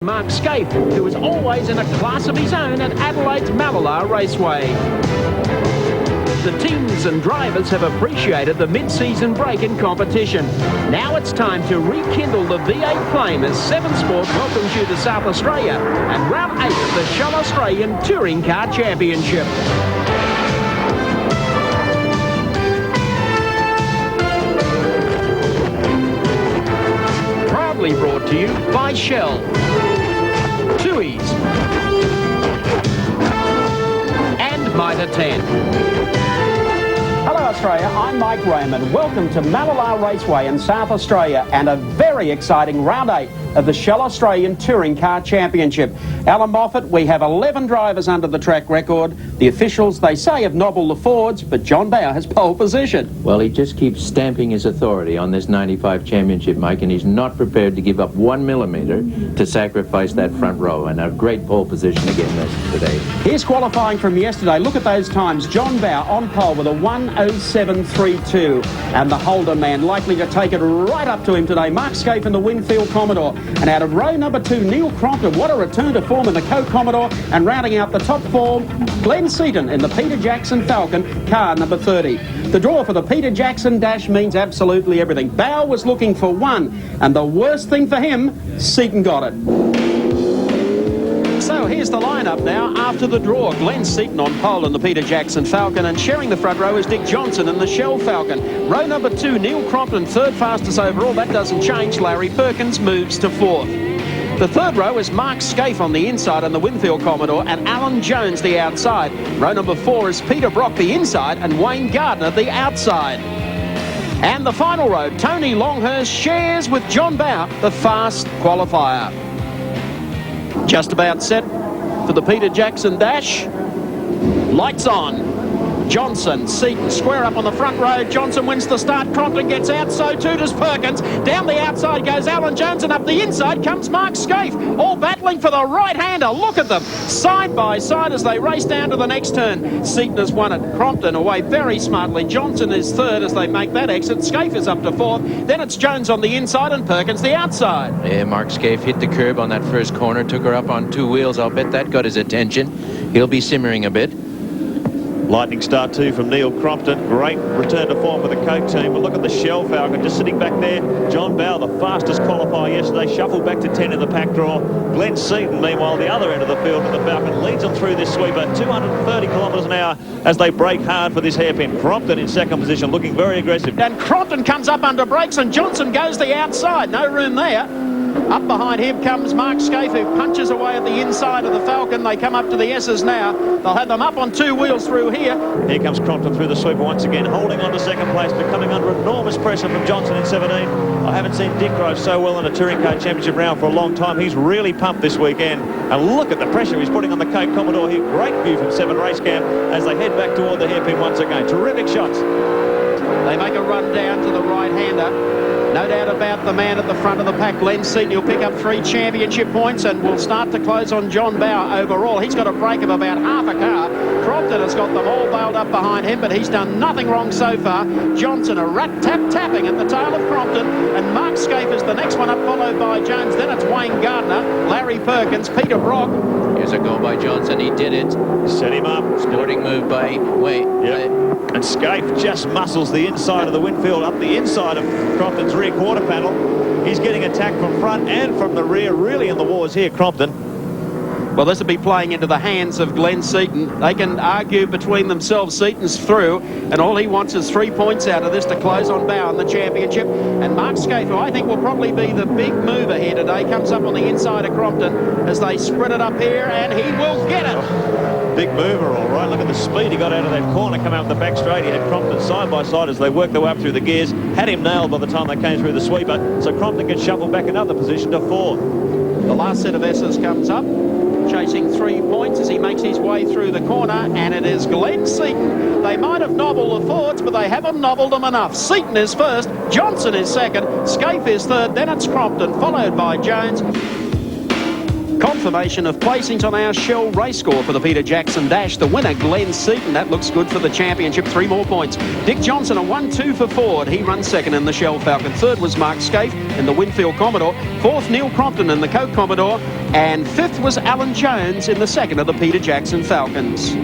Mark Scaife, who is always in a class of his own at Adelaide's Mallala Raceway. The teams and drivers have appreciated the mid-season break in competition. Now it's time to rekindle the V8 flame as Seven Sport welcomes you to South Australia and round 8 of the Shell Australian Touring Car Championship. Proudly brought to you by Shell, Tui's and Mitre 10. Hello Australia, I'm Mike Raymond. Welcome to Mallala Raceway in South Australia and a very exciting round 8 of the Shell Australian Touring Car Championship. Alan Moffat, we have 11 drivers under the track record. The officials, they say, have nobbled the Fords, but John Bower has pole position. Well, he just keeps stamping his authority on this 95 championship, Mike, and he's not prepared to give up 1 millimetre to sacrifice that front row, and a great pole position again today. Here's qualifying from yesterday. Look at those times. John Bower on pole with a 1:07.32, and the Holder man likely to take it right up to him today. Mark Scaife in the Winfield Commodore. And out of row number 2, Neil Crompton. What a return to form in the Co-Commodore. And rounding out the top 4, Glenn Seaton in the Peter Jackson Falcon, car number 30. The draw for the Peter Jackson Dash means absolutely everything. Bower was looking for 1, and the worst thing for him, Seaton got it. So here's the lineup now after the draw. Glenn Seaton on pole in the Peter Jackson Falcon, and sharing the front row is Dick Johnson in the Shell Falcon. Row number 2, Neil Crompton, 3rd fastest overall. That doesn't change. Larry Perkins moves to 4th. The 3rd row is Mark Scaife on the inside in the Winfield Commodore, and Alan Jones the outside. Row number 4 is Peter Brock the inside, and Wayne Gardner the outside. And the final row, Tony Longhurst shares with John Bower, the fast qualifier. Just about set for the Peter Jackson Dash. Lights on. Johnson, Seaton, square up on the front row. Johnson wins the start. Crompton gets out, so too does Perkins. Down the outside goes Alan Jones, and up the inside comes Mark Scaife. All battling for the right-hander. Look at them, side by side as they race down to the next turn. Seaton has won it. Crompton away very smartly. Johnson is 3rd as they make that exit. Scaife is up to 4th. Then it's Jones on the inside and Perkins the outside. Yeah, Mark Scaife hit the curb on that first corner, took her up on 2 wheels. I'll bet that got his attention. He'll be simmering a bit. Lightning start too from Neil Crompton. Great return to form with the Coke team. But look at the Shell Falcon just sitting back there. John Bower, the fastest qualifier yesterday, shuffled back to 10 in the pack draw. Glenn Seaton, meanwhile, the other end of the field with the Falcon, leads them through this sweeper, 230 kilometres an hour as they break hard for this hairpin. Crompton in 2nd position, looking very aggressive. And Crompton comes up under brakes, and Johnson goes the outside. No room there. Up behind him comes Mark Scaife, who punches away at the inside of the Falcon. They come up to the S's now. They'll have them up on 2 wheels through here. Here comes Crompton through the sweeper once again, holding on to 2nd place, but coming under enormous pressure from Johnson in 17. I haven't seen Dick drive so well in a Touring Car Championship round for a long time. He's really pumped this weekend. And look at the pressure he's putting on the Coke Commodore here. Great view from 7 Race Cam as they head back toward the hairpin once again. Terrific shots. They make a run down to the right-hander. No doubt about the man at the front of the pack, Glenn Seaton. He'll pick up 3 championship points and will start to close on John Bower overall. He's got a break of about half a car. Crompton has got them all bailed up behind him, but he's done nothing wrong so far. Johnson a rat-tap-tapping at the tail of Crompton, and Mark Scaife is the next one up, followed by Jones. Then it's Wayne Gardner, Larry Perkins, Peter Brock. Here's a go by Johnson. He did it. Set him up. Sporting move by Wayne. Yep. And Scaife just muscles the inside of the Winfield up the inside of Crompton's rear quarter panel. He's getting attacked from front and from the rear. Really in the wars here, Crompton. Well, this will be playing into the hands of Glenn Seaton. They can argue between themselves. Seaton's through, and all he wants is 3 points out of this to close on Bower in the championship. And Mark Scaife, who I think will probably be the big mover here today, comes up on the inside of Crompton as they spread it up here, and he will get it. Big mover, all right. Look at the speed he got out of that corner, come out the back straight. He had Crompton side by side as they worked their way up through the gears. Had him nailed by the time they came through the sweeper. So Crompton gets shuffled back another position to 4th. The last set of S's comes up, chasing 3 points as he makes his way through the corner, and it is Glenn Seaton. They might have nobbled the Fords, but they haven't nobbled them enough. Seaton is 1st, Johnson is 2nd, Scaife is 3rd, then it's Crompton, followed by Jones. confirmation of placings on our Shell race score for the Peter Jackson Dash. The winner, Glenn Seaton, that looks good for the championship. 3 more points. Dick Johnson, a 1-2 for Ford. He runs second in the Shell Falcon. Third was Mark Scaife in the Winfield Commodore. Fourth, Neil Crompton in the Coke Commodore. And fifth was Alan Jones in the second of the Peter Jackson Falcons.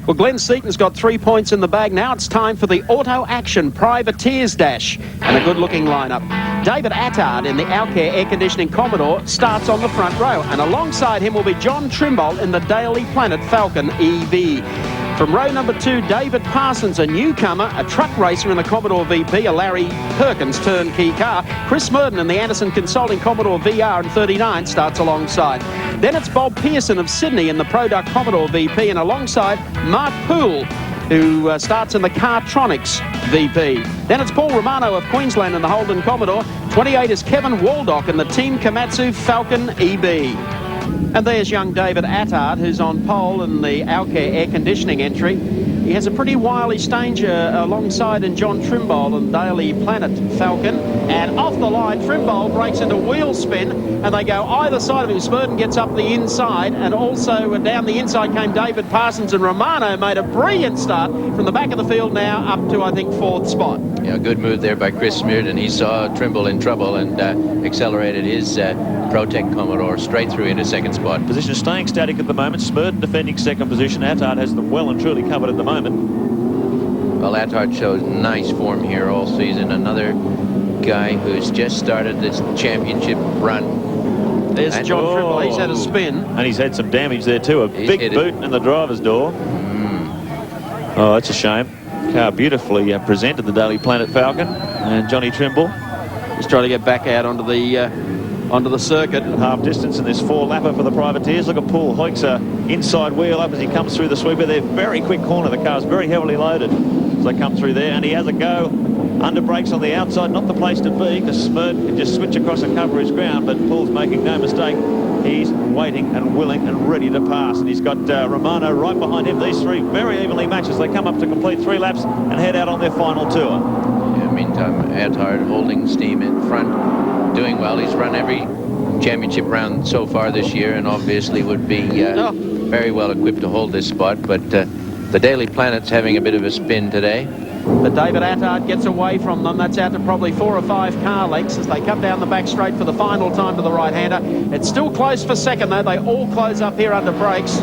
Well, Glenn Seaton's got 3 points in the bag. Now it's time for the Auto Action Privateers Dash. And a good-looking lineup. David Attard in the Alcare Air Conditioning Commodore starts on the front row. And alongside him will be John Trimble in the Daily Planet Falcon EV. From row number 2, David Parsons, a newcomer, a truck racer in the Commodore VP, a Larry Perkins turnkey car. Chris Murden in the Anderson Consulting Commodore VR and 39 starts alongside. Then it's Bob Pearson of Sydney in the Product Commodore VP, and alongside Mark Poole, who starts in the Cartronics VP. Then it's Paul Romano of Queensland in the Holden Commodore. 28 is Kevin Waldock in the Team Komatsu Falcon EB. And there's young David Attard, who's on pole in the Alcare air conditioning entry. He has a pretty wily stanger alongside in John Trimble and Daily Planet Falcon. And off the line, Trimble breaks into wheel spin, and they go either side of him. Smurden gets up the inside, and also down the inside came David Parsons, and Romano made a brilliant start from the back of the field now up to, I think, 4th spot. Yeah, good move there by Chris Smearden. He saw Trimble in trouble and accelerated his Protec Commodore straight through into 2nd spot. Position staying static at the moment. Smurden defending 2nd position. Attard has them well and truly covered at the moment. Well, Attard shows nice form here all season. Another guy who's just started this championship run. There's John Trimble. He's had a spin. And he's had some damage there too. A big boot in the driver's door. Oh, that's a shame. Car beautifully presented, the Daily Planet Falcon. And Johnny Trimble, he's trying to get back out onto the circuit. At half distance in this 4-lapper for the Privateers. Look at Paul Hoekser inside wheel up as he comes through the sweeper there. Very quick corner. The car's very heavily loaded as they come through there. And he has a go. Under brakes on the outside. Not the place to be, because Smurden can just switch across and cover his ground. But Paul's making no mistake. He's waiting and willing and ready to pass. And he's got Romano right behind him. These three very evenly matched as they come up to complete 3 laps and head out on their final tour. Yeah, meantime, Attard holding steam in front, doing well. He's run every championship round so far this year, and obviously would be very well equipped to hold this spot. But the Daily Planet's having a bit of a spin today. But David Attard gets away from them. That's out to probably 4 or 5 car lengths as they come down the back straight for the final time to the right-hander. It's still close for second, though. They all close up here under brakes.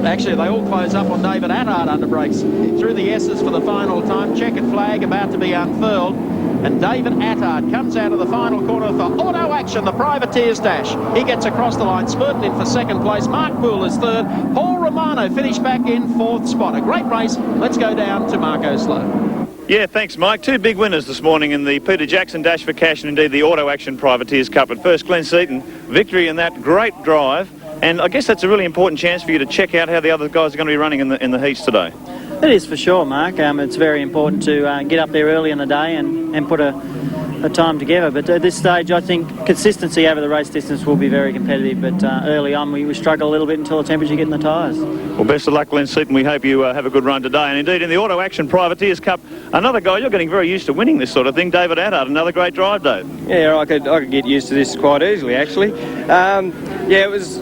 Actually, they all close up on David Attard under brakes. Through the S's for the final time. Checkered flag about to be unfurled. And David Attard comes out of the final corner for Auto Action, the Privateers Dash. He gets across the line. Smurden in for 2nd place. Mark Poole is 3rd. Paul Romano finished back in 4th spot. A great race. Let's go down to Marco Slow. Yeah, thanks, Mike. 2 big winners this morning in the Peter Jackson Dash for Cash and indeed the Auto Action Privateers Cup. At first, Glenn Seaton, victory in that great drive. And I guess that's a really important chance for you to check out how the other guys are going to be running in the heats today. It is for sure, Mark. It's very important to get up there early in the day and put a time together. But at this stage, I think consistency over the race distance will be very competitive. But early on, we struggle a little bit until the temperature get in the tyres. Well, best of luck, Glenn Seaton. We hope you have a good run today. And indeed, in the Auto Action Privateers Cup, another guy, you're getting very used to winning this sort of thing, David Attard. Another great drive, Dave. Yeah, I could get used to this quite easily, actually. Yeah, it was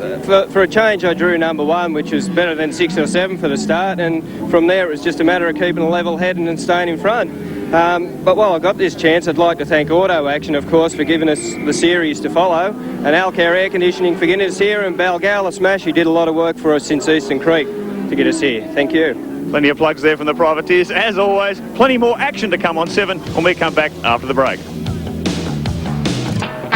for a change. I drew number 1, which was better than 6 or 7 for the start, and from there it was just a matter of keeping a level head and staying in front. But while I got this chance, I'd like to thank Auto Action, of course, for giving us the series to follow, and Alcare Air Conditioning for getting us here, and Balgala Smash, who did a lot of work for us since Eastern Creek to get us here. Thank you. Plenty of plugs there from the Privateers. As always, plenty more action to come on 7 when we come back after the break.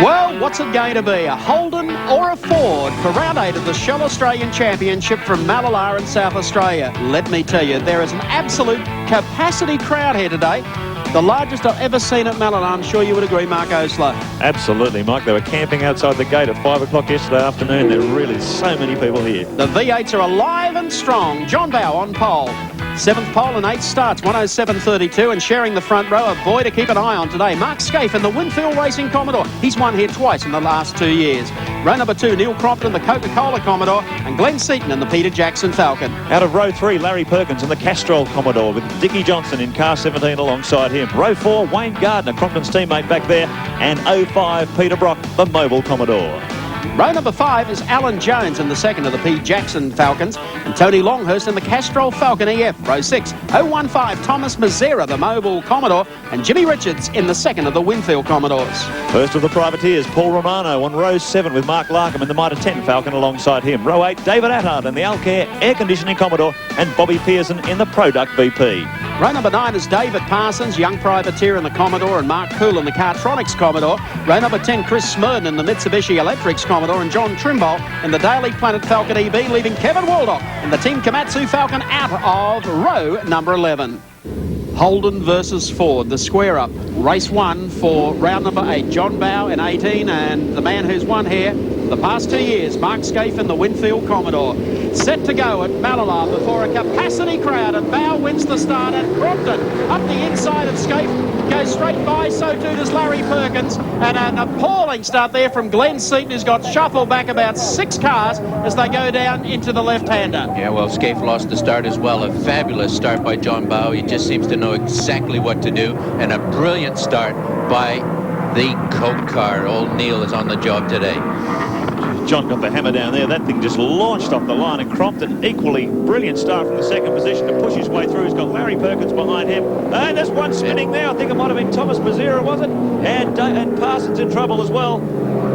Well, what's it going to be, a Holden or a Ford for round 8 of the Shell Australian Championship from Mallala in South Australia? Let me tell you, there is an absolute capacity crowd here today. The largest I've ever seen at Mallala. I'm sure you would agree, Mark Osler. Absolutely, Mike. They were camping outside the gate at 5 o'clock yesterday afternoon. There are really so many people here. The V8s are alive and strong. John Bow on pole. 7th pole and 8 starts, 107.32, and sharing the front row, a boy to keep an eye on today. Mark Scaife in the Winfield Racing Commodore. He's won here twice in the last 2 years. Row number 2, Neil Crompton, the Coca-Cola Commodore, and Glenn Seaton in the Peter Jackson Falcon. Out of row 3, Larry Perkins in the Castrol Commodore with Dickie Johnson in car 17 alongside him. Row 4, Wayne Gardner, Crompton's teammate back there, and 05, Peter Brock, the Mobile Commodore. Row number 5 is Alan Jones in the second of the P. Jackson Falcons, and Tony Longhurst in the Castrol Falcon EF. Row 6, 015 Thomas Mazzera, the Mobile Commodore, and Jimmy Richards in the second of the Winfield Commodores. First of the privateers, Paul Romano on row 7 with Mark Larkham in the Mitre 10 Falcon alongside him. Row 8, David Attard in the Alcare Air Conditioning Commodore, and Bobby Pearson in the Product BP. Row number 9 is David Parsons, young privateer in the Commodore, and Mark Cool in the Cartronics Commodore. Row number 10, Chris Smurden in the Mitsubishi Electrics Commodore, and John Trimble in the Daily Planet Falcon EB, leaving Kevin Waldock in the Team Komatsu Falcon out of row number 11. Holden versus Ford, the square up. Race 1 for round number 8. John Bow in 18, and the man who's won here the past 2 years, Mark Scaife in the Winfield Commodore. Set to go at Mallala before a capacity crowd, and Bow wins the start at Crompton. Up the inside of Scaife, goes straight by, so too does Larry Perkins, and an appalling start there from Glenn Seaton, who's got shuffled back about 6 cars as they go down into the left-hander. Yeah, well, Scaife lost the start as well. A fabulous start by John Bow. He just seems to know exactly what to do, and a brilliant start by the Coke car. Old Neil is on the job today. John got the hammer down there. That thing just launched off the line, and Crompton equally brilliant start from the second position to push his way through. He's got Larry Perkins behind him. And there's one spinning there. I think it might have been Thomas Mazzera, was it? And Parsons in trouble as well.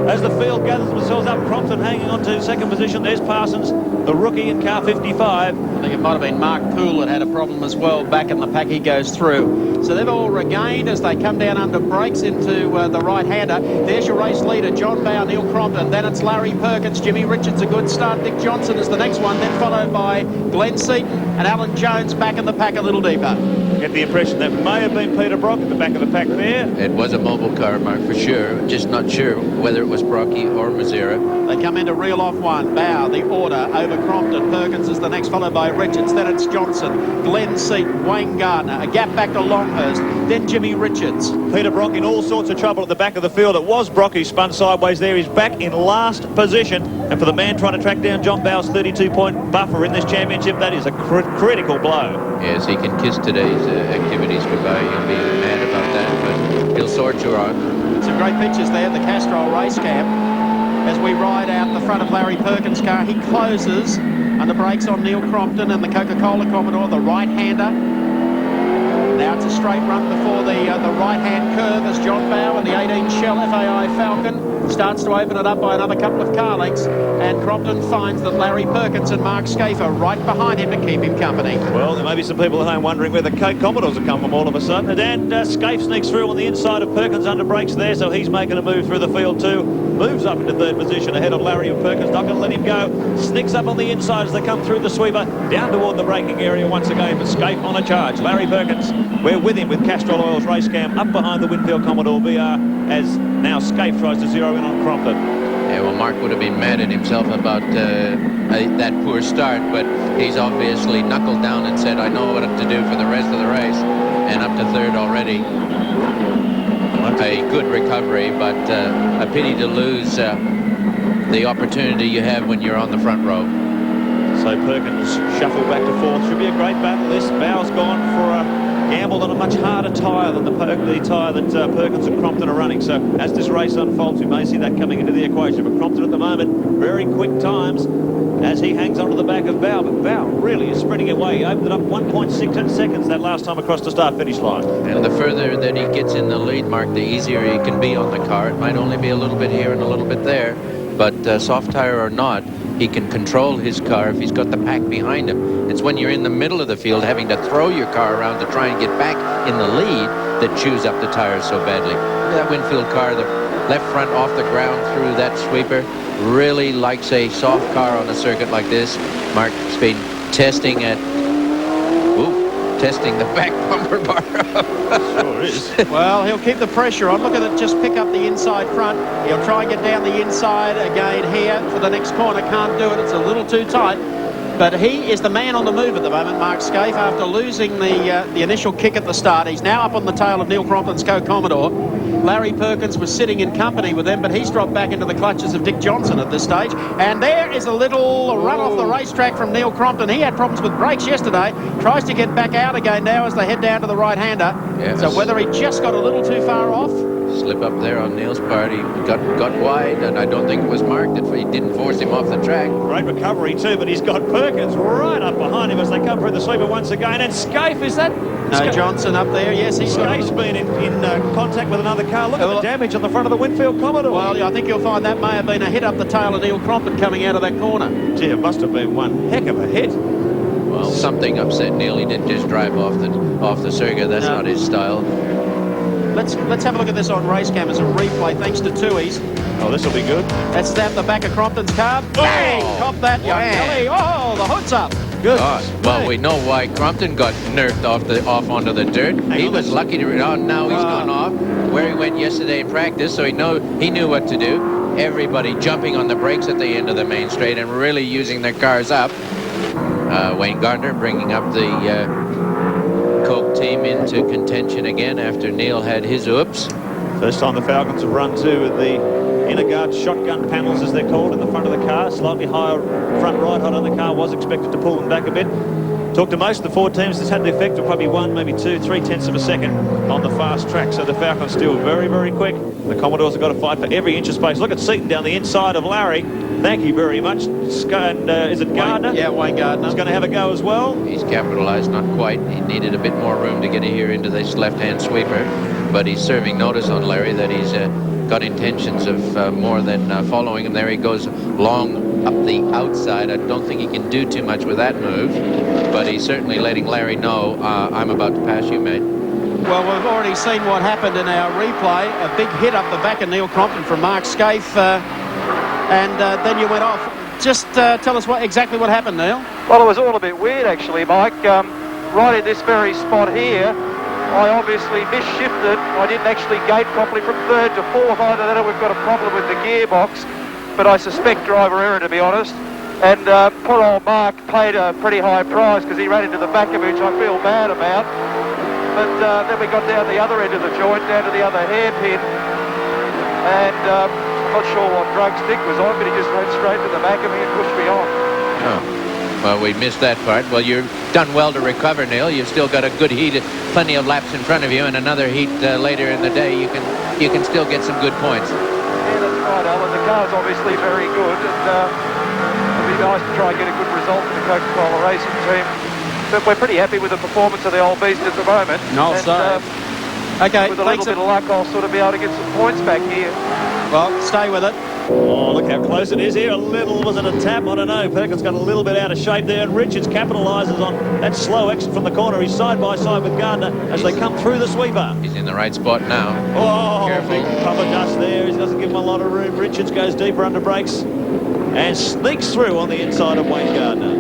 As the field gathers themselves up, Crompton hanging on to second position. There's Parsons, the rookie in car 55. I think it might have been Mark Poole that had a problem as well. Back in the pack he goes through. So they've all regained as they come down under brakes into the right-hander. There's your race leader, John Bow, Neil Crompton. Then it's Larry Perkins, Jimmy Richards, a good start. Dick Johnson is the next one, then followed by Glenn Seaton and Alan Jones back in the pack a little deeper. Get the impression that may have been Peter Brock at the back of the pack there. It was a mobile car, Mark, for sure. Just not sure whether it was Brocky or Mazzera. They come in to reel off one. Bow, the order over Crompton. Perkins is the next, followed by Richards. Then it's Johnson, Glenn Seaton, Wayne Gardner. A gap back to Longhurst. Then Jimmy Richards. Peter Brock in all sorts of trouble at the back of the field. It was Brock who spun sideways there. He's back in last position. And for the man trying to track down John Bow's 32-point buffer in this championship, that is a critical blow. Yes, he can kiss today's activities goodbye. He'll be mad about that, but he'll sort you out. Some great pictures there at the Castrol race camp. As we ride out the front of Larry Perkins' car, he closes under brakes on Neil Crompton and the Coca-Cola Commodore, the right-hander. Now it's a straight run before the right-hand curve as John Bow and the 18 Shell FAI Falcon starts to open it up by another couple of car lengths, and Crompton finds that Larry Perkins and Mark Scaife are right behind him to keep him company. Well, there may be some people at home wondering where the Coke Commodores have come from all of a sudden, and Scaife sneaks through on the inside of Perkins under brakes there, so he's making a move through the field too. Moves up into third position ahead of Larry and Perkins. Not going to let him go. Sneaks up on the inside as they come through the sweeper down toward the braking area once again, but Scaife on a charge. Larry Perkins, we're with him with Castrol Oil's race cam up behind the Winfield Commodore VR as now Scaife tries to zero in on Crompton. Yeah, well, Mark would have been mad at himself about that poor start, but he's obviously knuckled down and said, I know what to do for the rest of the race, and up to third already. A good recovery, but a pity to lose the opportunity you have when you're on the front row. So Perkins shuffled back to fourth. Should be a great battle this. Bow's gone for a gamble on a much harder tyre than the tyre that Perkins and Crompton are running. So as this race unfolds, we may see that coming into the equation. But Crompton at the moment, very quick times as he hangs onto the back of Bow. But Bow really is spreading away. He opened it up 1.6 seconds that last time across the start-finish line. And the further that he gets in the lead, Mark, the easier he can be on the car. It might only be a little bit here and a little bit there, but soft tyre or not, he can control his car if he's got the pack behind him. It's when you're in the middle of the field having to throw your car around to try and get back in the lead that chews up the tires so badly. Look at that Winfield car, the left front off the ground through that sweeper. Really likes a soft car on a circuit like this. Mark's been testing testing the back bumper bar up. Sure is. Well, he'll keep the pressure on. Look at it, just pick up the inside front. He'll try and get down the inside again here for the next corner. Can't do it. It's a little too tight. But he is the man on the move at the moment, Mark Scaife, after losing the initial kick at the start. He's now up on the tail of Neil Crompton's Co-Commodore. Larry Perkins was sitting in company with them, but he's dropped back into the clutches of Dick Johnson at this stage. And there is a little run off the racetrack from Neil Crompton. He had problems with brakes yesterday. Tries to get back out again now as they head down to the right-hander. Yes. So whether he just got a little too far off. Slip up there on Neil's part. He got wide, and I don't think it was marked. He didn't force him off the track. Great recovery too, but he's got Perkins right up behind him as they come through the sweeper once again. And Scaife, is that? No, Johnson up there, yes. Scaife's been in contact with another car. Look at the damage on the front of the Winfield Commodore. Well, I think you'll find that may have been a hit up the tail of Neil Crompton coming out of that corner. Gee, it must have been one heck of a hit. Well, something upset Neil. He didn't just drive off the circuit. That's not his style. Let's have a look at this on race cam as a replay, thanks to Tooheys. Oh, this will be good. That's the back of Crompton's car. Bang! Cop that, young Kelly. Oh, the hood's up. Good. Well, we know why Crompton got nerfed off onto the dirt. He was lucky to. Oh, now he's gone off where he went yesterday in practice, so he knew what to do. Everybody jumping on the brakes at the end of the main straight and really using their cars up. Wayne Gardner bringing up the Coke team into contention again after Neil had his oops. First time the Falcons have run two with the inner guard shotgun panels, as they're called, in the front of the car. Slightly higher front right hot on the car was expected to pull them back a bit. Talked to most of the four teams. This had the effect of probably 1, maybe 2, 3/10 of a second on the fast track. So the Falcons still very, very quick. The Commodores have got to fight for every inch of space. Look at Seaton down the inside of Larry. Thank you very much. And, is it Gardner? Wayne Gardner. He's going to have a go as well. He's capitalized, not quite. He needed a bit more room to get here into this left-hand sweeper. But he's serving notice on Larry that he's got intentions of more than following him. There he goes long up the outside. I don't think he can do too much with that move. But he's certainly letting Larry know, I'm about to pass you, mate. Well, we've already seen what happened in our replay. A big hit up the back of Neil Crompton from Mark Scaife. And then you went off. Just tell us exactly what happened, Neil. Well, it was all a bit weird, actually, Mike. Right in this very spot here, I obviously misshifted. I didn't actually gate properly from third to fourth. Either that or we've got a problem with the gearbox. But I suspect driver error, to be honest. And poor old Mark paid a pretty high price because he ran into the back of it, which I feel bad about. But then we got down the other end of the joint, down to the other hairpin. And I'm not sure what drug stick was on, but he just went straight to the back of me and pushed me off. Oh. Well, we missed that part. Well, you've done well to recover, Neil. You've still got a good heat, plenty of laps in front of you, and another heat later in the day. You can still get some good points. Yeah, that's right, Alan. The car's obviously very good, and it'll be nice to try and get a good result for the Coca-Cola racing team. But we're pretty happy with the performance of the old beast at the moment. Okay, with a little bit of luck, I'll sort of be able to get some points back here. Well, stay with it. Oh, look how close it is here. A little, was it a tap? I don't know. Perkins got a little bit out of shape there, and Richards capitalises on that slow exit from the corner. He's side by side with Gardner as they come through the sweeper. He's in the right spot now. Oh, careful. Big puff of dust there. He doesn't give him a lot of room. Richards goes deeper under brakes and sneaks through on the inside of Wayne Gardner.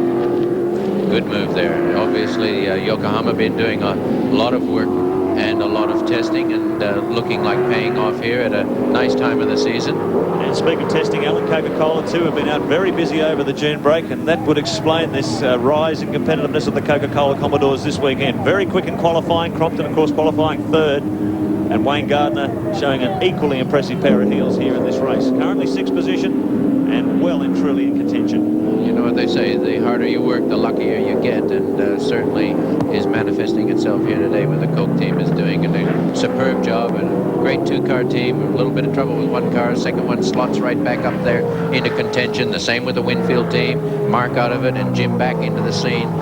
Good move there. Obviously, Yokohama been doing a lot of work and a lot of testing, and looking like paying off here at a nice time of the season. And speaking of testing, Alan, Coca-Cola too have been out very busy over the June break, and that would explain this rise in competitiveness of the Coca-Cola Commodores this weekend. Very quick in qualifying. Crompton, of course, qualifying third, and Wayne Gardner showing an equally impressive pair of heels here in this race. Currently 6th position and well and truly in contention. You know what they say, the harder you work, the luckier you get, and certainly is manifesting itself here today with the Coke team is doing a superb job, and a great two-car team. A little bit of trouble with one car, second one slots right back up there into contention. The same with the Winfield team. Mark out of it and Jim back into the scene.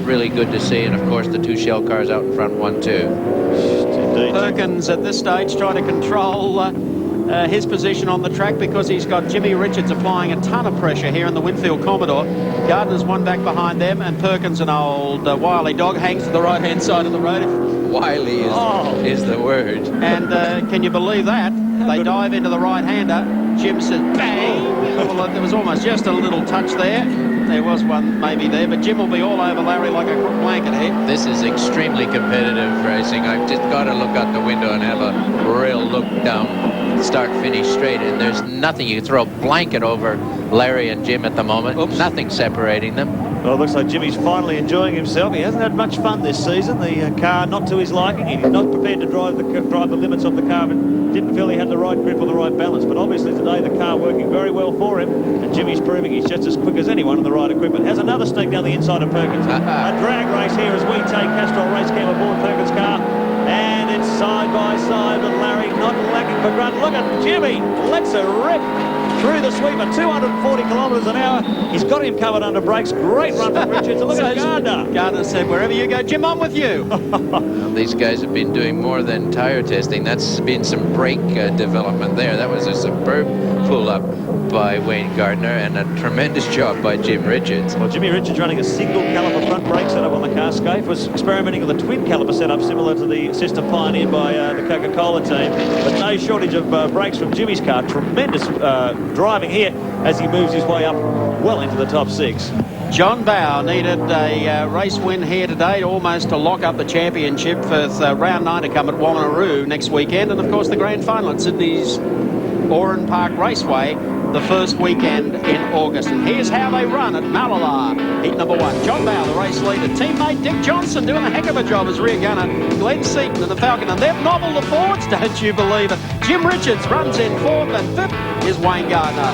Really good to see, and of course the two shell cars out in front, 1-2. Perkins at this stage trying to control his position on the track because he's got Jimmy Richards applying a ton of pressure here in the Winfield Commodore. Gardner's one back behind them, and Perkins, an old wily dog, hangs to the right-hand side of the road. Wily is the word. And can you believe that? They dive into the right-hander. Jim says, bang! Well, there was almost just a little touch there. There was one maybe there, but Jim will be all over Larry like a blanket here. This is extremely competitive racing. I've just got to look out the window and have a real look down start-finish straight, and there's nothing. You can throw a blanket over Larry and Jim at the moment. Oops. Nothing separating them. Well, it looks like Jimmy's finally enjoying himself. He hasn't had much fun this season. The car not to his liking. He's not prepared to drive the limits of the car, but didn't feel he had the right grip or the right balance. But obviously today the car working very well for him, and Jimmy's proving he's just as quick as anyone in the right equipment. Has another sneak down the inside of Perkins. A drag race here as we take Castrol Race Cam aboard Perkins' car, and it's side by side with Larry, not lacking for grunt. Look at Jimmy, lets a rip through the sweep at 240 kilometres an hour. He's got him covered under brakes. Great run from Richards. Look at Gardner. Gardner said, wherever you go, Jim, I'm with you. Well, these guys have been doing more than tyre testing. That's been some brake development there. That was a superb pull-up by Wayne Gardner and a tremendous job by Jim Richards. Well, Jimmy Richards running a single caliper front brake setup on the car. Scafe was experimenting with a twin caliper setup similar to the system pioneered by the Coca-Cola team. But no shortage of brakes from Jimmy's car. Tremendous driving here as he moves his way up well into the top 6. John Bowe needed a race win here today almost to lock up the championship for round 9 to come at Wanneroo next weekend, and of course the grand final at Sydney's Oran Park Raceway the first weekend in August. And here's how they run at Mallala. Heat number 1, John Bowe, the race leader. Teammate Dick Johnson doing a heck of a job as rear gunner. Glenn Seaton and the Falcon, and they've nobbled the Fords, don't you believe it. Jim Richards runs in 4th, and 5th is Wayne Gardner.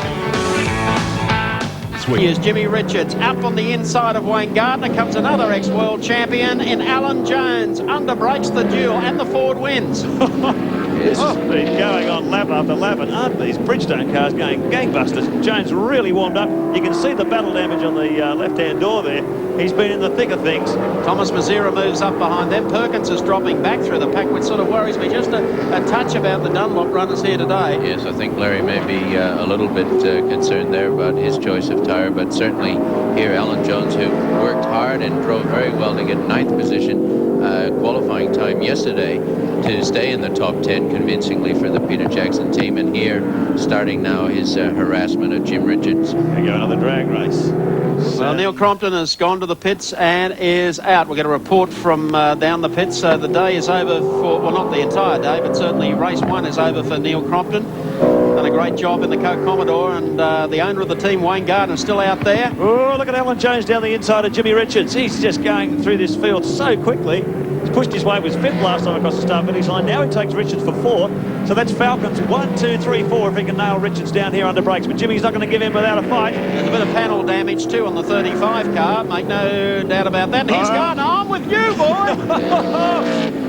Here's Jimmy Richards. Up on the inside of Wayne Gardner comes another ex-world champion in Alan Jones. Under brakes the duel, and the Ford wins. This has been going on lap after lap, and aren't these Bridgestone cars going gangbusters? Jones really warmed up. You can see the battle damage on the left-hand door there. He's been in the thick of things. Thomas Mazira moves up behind them. Perkins is dropping back through the pack, which sort of worries me just a touch about the Dunlop runners here today. Yes, I think Larry may be a little bit concerned there about his choice of tyre, but certainly here Alan Jones, who worked hard and drove very well to get 9th position qualifying time yesterday to stay in the top 10 convincingly for the Peter Jackson team, and here starting now his harassment of Jim Richards. There you go, another drag race. Well, Neil Crompton has gone to the pits and is out. We'll get a report from down the pits. The day is over for, well, not the entire day, but certainly race 1 is over for Neil Crompton. Done a great job in the Coke Commodore, and the owner of the team, Wayne Gardner, is still out there. Oh, look at Alan Jones down the inside of Jimmy Richards. He's just going through this field so quickly. He's pushed his way. It was 5th last time across the start finish line. Now he takes Richards for 4th. So that's Falcons 1, 2, 3, 4 if he can nail Richards down here under brakes. But Jimmy's not going to give in without a fight. There's a bit of panel damage too on the 35 car. Make no doubt about that. And he's Gardner. I'm with you, boy.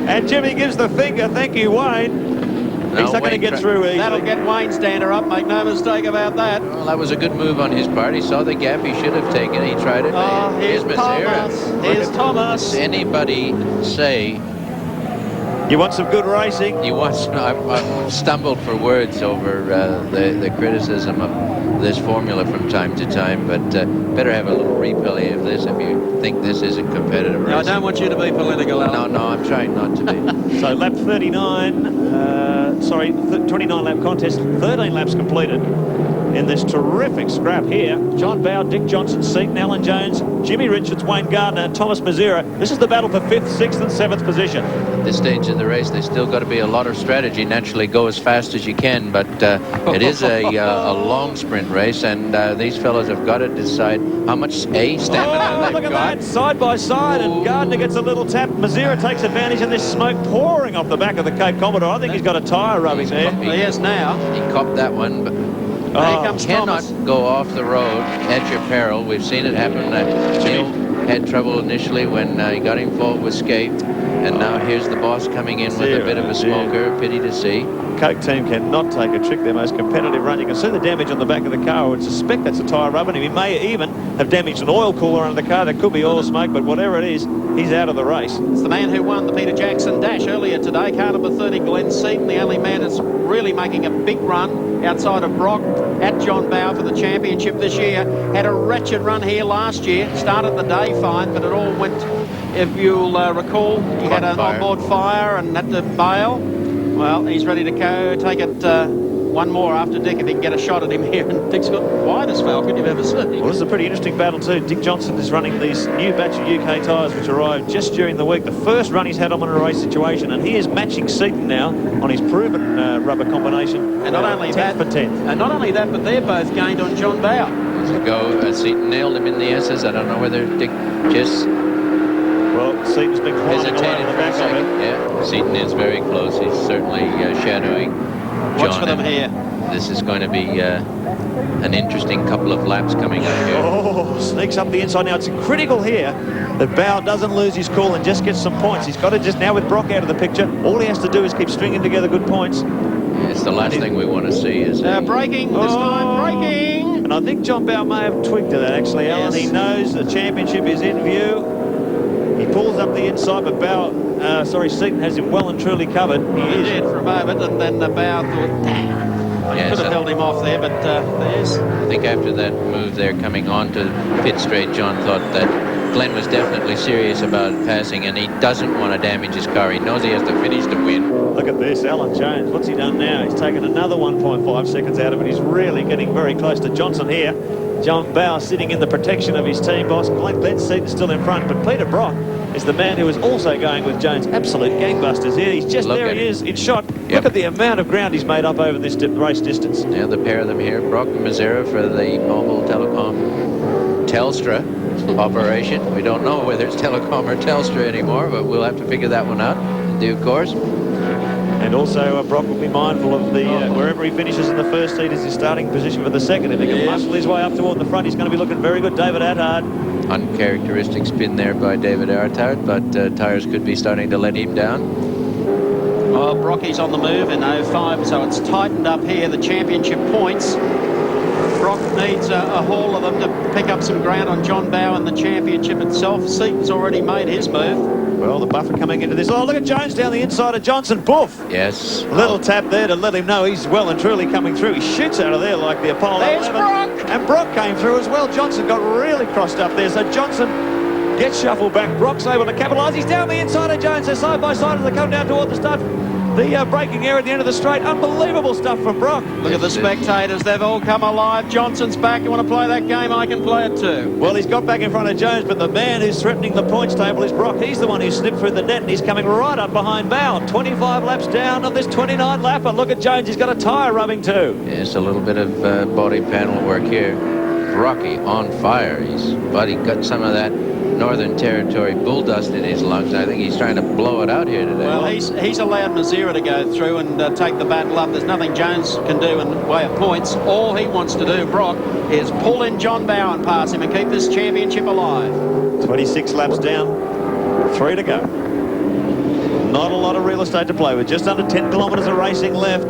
And Jimmy gives the finger. Thank you, Wayne. He's not going to get through easily. That'll get Wayne's dander up. Make no mistake about that. Well, that was a good move on his part. He saw the gap he should have taken. He tried it. Oh, here's Thomas. Here's Thomas. Does anybody say... You want some good racing? You want some, I've stumbled for words over the criticism of this formula from time to time, but better have a little replay of this if you think this isn't competitive racing. No, I don't want you to be political, Alan. No, I'm trying not to be. So lap 39, 29 lap contest, 13 laps completed in this terrific scrap here. John Bowe, Dick Johnson, Seaton, Alan Jones, Jimmy Richards, Wayne Gardner, and Thomas Mazira. This is the battle for 5th, 6th and 7th position. At this stage of the race, there's still got to be a lot of strategy. Naturally, go as fast as you can, but it is a long sprint race, and these fellows have got to decide how much stamina they've look at got. that, side by side, and Gardner gets a little tap. Mazira takes advantage, and this smoke pouring off the back of the Cape Commodore. I think he's got a tyre rubbing there. He is now. He copped that one, but Comes cannot Thomas. go off the road at your peril. We've seen it happen. Neil had trouble initially when he got involved with Scape, and now here's the boss coming in with a bit of a smoker. Pity to see. Coke team cannot take a trick. Their most competitive run. You can see the damage on the back of the car. I would suspect that's a tyre rubbing him. He may even have damaged an oil cooler under the car. There could be oil smoke, but whatever it is, he's out of the race. It's the man who won the Peter Jackson Dash earlier today. Car number 30, Glenn Seaton, the only man that's really making a big run outside of Brock at John Bowe for the championship this year. Had a wretched run here last year. Started the day fine, but it all went, if you'll recall, he had an onboard fire and had to bail. Well, he's ready to go. Take it one more after Dick if he can get a shot at him here. And Dick's got the widest Falcon you've ever seen. Well, this is a pretty interesting battle too. Dick Johnson is running these new batch of UK tyres which arrived just during the week. The first run he's had on in a race situation, and he is matching Seaton now on his proven rubber combination. And not only 10th that, for 10th. and not only that, but they're both gained on John Bowe. Seaton nailed him in the S's. I don't know whether Dick just Well, Seaton's been climbing away hesitated on the for a back of second. it. Yeah, Seaton is very close. He's certainly shadowing John. Watch for them here. this is going to be an interesting couple of laps coming up here. Oh, sneaks up the inside. Now, it's critical here that Bow doesn't lose his cool and just gets some points. He's got to just, now with Brock out of the picture, all he has to do is keep stringing together good points. Yeah, it's the last thing we want to see, is braking this time, braking. And I think John Bow may have twigged to that, actually, Alan. He knows the championship is in view. He pulls up the inside, but Seaton has him well and truly covered. He did for a moment, and then Bow thought, damn. I could have held him off there, but there's... I think after that move there coming onto pit straight, John thought that Glenn was definitely serious about passing, and he doesn't want to damage his car. He knows he has to finish to win. Look at this, Alan Jones. What's he done now? He's taken another 1.5 seconds out of it. He's really getting very close to Johnson here. John Bow sitting in the protection of his team boss. Glenn Seaton still in front, but Peter Brock is the man who is also going with Jones. Absolute gangbusters here. He's just there. He is in shot. Yep. Look at the amount of ground he's made up over this race distance. Now the pair of them here, Brock and Mazzara for the Mobile Telecom Telstra operation. We don't know whether it's Telecom or Telstra anymore, but we'll have to figure that one out in due course. And also Brock will be mindful of the wherever he finishes in the first heat is his starting position for the second. If he can muscle his way up toward the front, he's going to be looking very good. David Attard. Uncharacteristic spin there by David Attard, but tyres could be starting to let him down. Well, Brocky's on the move in 05, so it's tightened up here, the championship points. Brock needs a haul of them to pick up some ground on John Bow and the championship itself. Seaton's already made his move. Well, the buffer coming into this. Oh, look at Jones down the inside of Johnson. Boof. Yes. A little tap there to let him know he's well and truly coming through. He shoots out of there like the Apollo. There's 11. Brock. And Brock came through as well. Johnson got really crossed up there. So Johnson gets shuffled back. Brock's able to capitalise. He's down the inside of Jones. They're side by side as they come down toward the start. The braking air at the end of the straight. Unbelievable stuff from Brock. Look at the spectators. They've all come alive. Johnson's back. You want to play that game? I can play it too. Well, he's got back in front of Jones, but the man who's threatening the points table is Brock. He's the one who slipped through the net, and he's coming right up behind Bow. 25 laps down on this 29 lap. And look at Jones. He's got a tyre rubbing too. Yes, a little bit of body panel work here. Rocky on fire. He's got some of that Northern Territory bull dust in his lungs. I think he's trying to blow it out here today. Well, he's allowed Mazzara to go through and take the battle up. There's nothing Jones can do in the way of points. All he wants to do, Brock, is pull in John Bow and pass him and keep this championship alive. 26 laps down, 3 to go. Not a lot of real estate to play with. Just under 10 kilometres of racing left.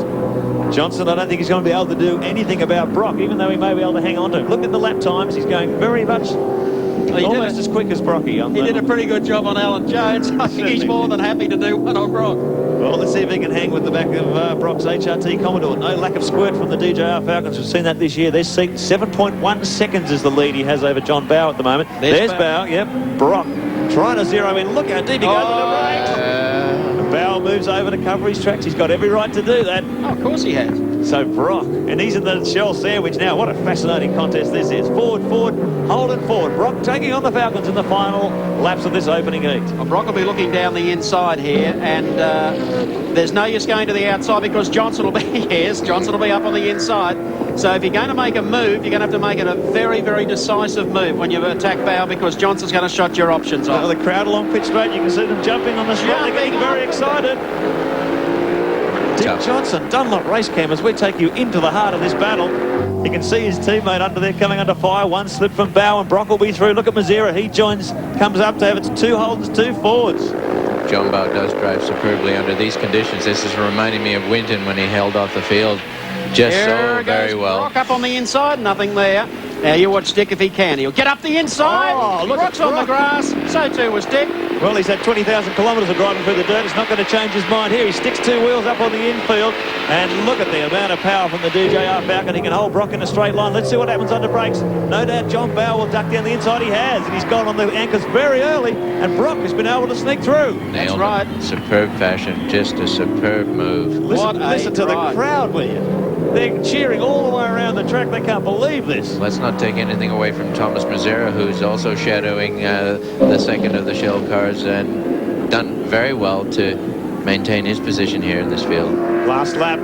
Johnson, I don't think he's going to be able to do anything about Brock, even though he may be able to hang on to him. Look at the lap times. He's going very much almost as quick as Brocky. He did a pretty good job on Alan Jones. I think he's more than happy to do one on Brock. Well, let's see if he can hang with the back of Brock's HRT Commodore. No lack of squirt from the DJR Falcons. We've seen that this year. There's 7.1 seconds is the lead he has over John Bow at the moment. There's Bow. Yep. Brock trying to zero in. Look how deep he goes on the brakes. Bow moves over to cover his tracks. He's got every right to do that. Oh, of course he has. So Brock, and he's in the shell sandwich now. What a fascinating contest this is. Forward, Holden forward. Brock taking on the Falcons in the final laps of this opening heat. Well, Brock will be looking down the inside here, and there's no use going to the outside because Johnson will be Johnson will be up on the inside. So if you're going to make a move, you're going to have to make it a very, very decisive move when you attack Bow because Johnson's going to shut your options off. The crowd along pit straight, you can see them jumping on the spot. They're getting very excited. Dick Johnson, Dunlop Race Cameras, we take you into the heart of this battle. You can see his teammate under there coming under fire. One slip from Bow and Brock will be through. Look at Mazzara. He comes up to have its 2 Holdens, 2 Fords. John Bow does drive superbly under these conditions. This is reminding me of Winton when he held off the field just so very well. Brock up on the inside, nothing there. Now you watch Dick if he can. He'll get up the inside. Oh, look Brock's on the grass. So too was Dick. Well, he's had 20,000 kilometres of driving through the dirt. It's not going to change his mind here. He sticks 2 wheels up on the infield. And look at the amount of power from the DJR Falcon. He can hold Brock in a straight line. Let's see what happens under brakes. No doubt John Bow will duck down the inside. He has. And he's gone on the anchors very early. And Brock has been able to sneak through. That's right. Superb fashion. Just a superb move. Listen to the crowd, will you? They're cheering all the way around the track. They can't believe this. Let's not take anything away from Thomas Mazzara, who's also shadowing the second of the Shell cars and done very well to maintain his position here in this field. Last lap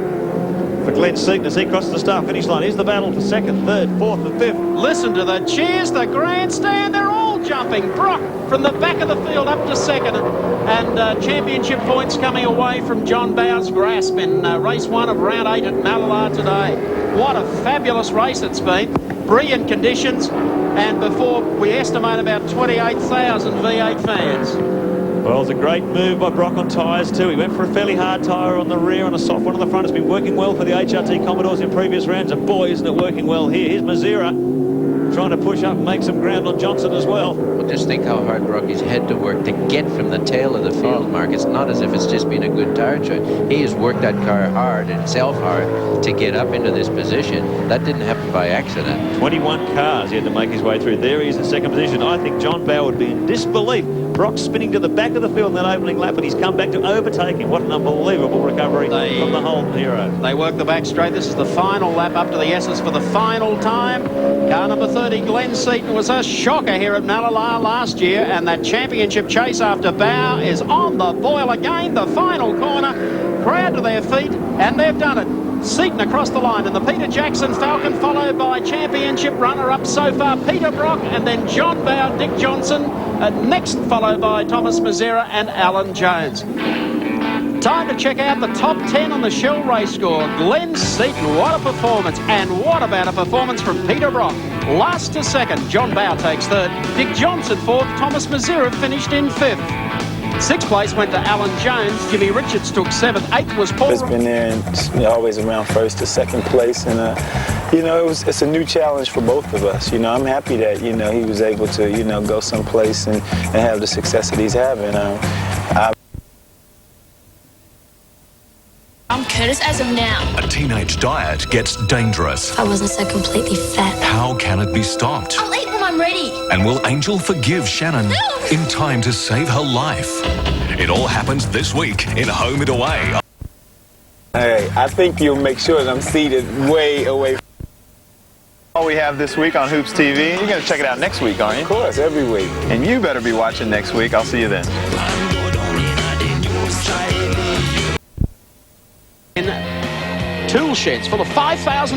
for Glenn Seaton as he crosses the start finish line. Here's the battle for second, third, fourth and fifth. Listen to the cheers, the grandstand. They're all Still jumping. Brock from the back of the field up to second. And championship points coming away from John Bow's grasp in race 1 of round 8 at Mallala today. What a fabulous race it's been. Brilliant conditions. And before we estimate about 28,000 V8 fans. Well, it's a great move by Brock on tyres too. He went for a fairly hard tyre on the rear and a soft one on the front. It's been working well for the HRT Commodores in previous rounds, and boy, isn't it working well here. Here's Mazira trying to push up and make some ground on Johnson as well. Well, just think how hard Rocky's had to work to get from the tail of the field, Mark. It's not as if it's just been a good tyre choice. He has worked that car hard, himself hard, to get up into this position. That didn't happen by accident. 21 cars he had to make his way through. There he is in second position. I think John Bow would be in disbelief. Brock spinning to the back of the field in that opening lap, and he's come back to overtake him. What an unbelievable recovery from the Holden hero. They work the back straight. This is the final lap up to the S's for the final time. Car number 30, Glenn Seaton, was a shocker here at Mallala last year, and that championship chase after Bow is on the boil again. The final corner, crowd to their feet, and they've done it. Seaton across the line, and the Peter Jackson Falcon, followed by championship runner-up so far Peter Brock, and then John Bow, Dick Johnson, next followed by Thomas Mazera and Alan Jones. Time to check out the top 10 on the Shell race score. Glenn Seaton, what a performance, and what about a performance from Peter Brock? Last to second, John Bow takes third, Dick Johnson fourth, Thomas Mazera finished in fifth. Sixth place went to Alan Jones. Jimmy Richards took seventh. Eighth was Paul. It's been there and always around first to second place, and you know, it's a new challenge for both of us. You know, I'm happy that he was able to go someplace and have the success that he's having. I'm Curtis as of now. A teenage diet gets dangerous. I wasn't so completely fat. How can it be stopped? I'll eat when I'm ready. And will Angel forgive Shannon in time to save her life? It all happens this week in Home and Away. Hey, I think you'll make sure that I'm seated way away from all we have this week on Hoops TV. You're going to check it out next week, aren't you? Of course, every week. And you better be watching next week. I'll see you then. Tool sheds full of 5,000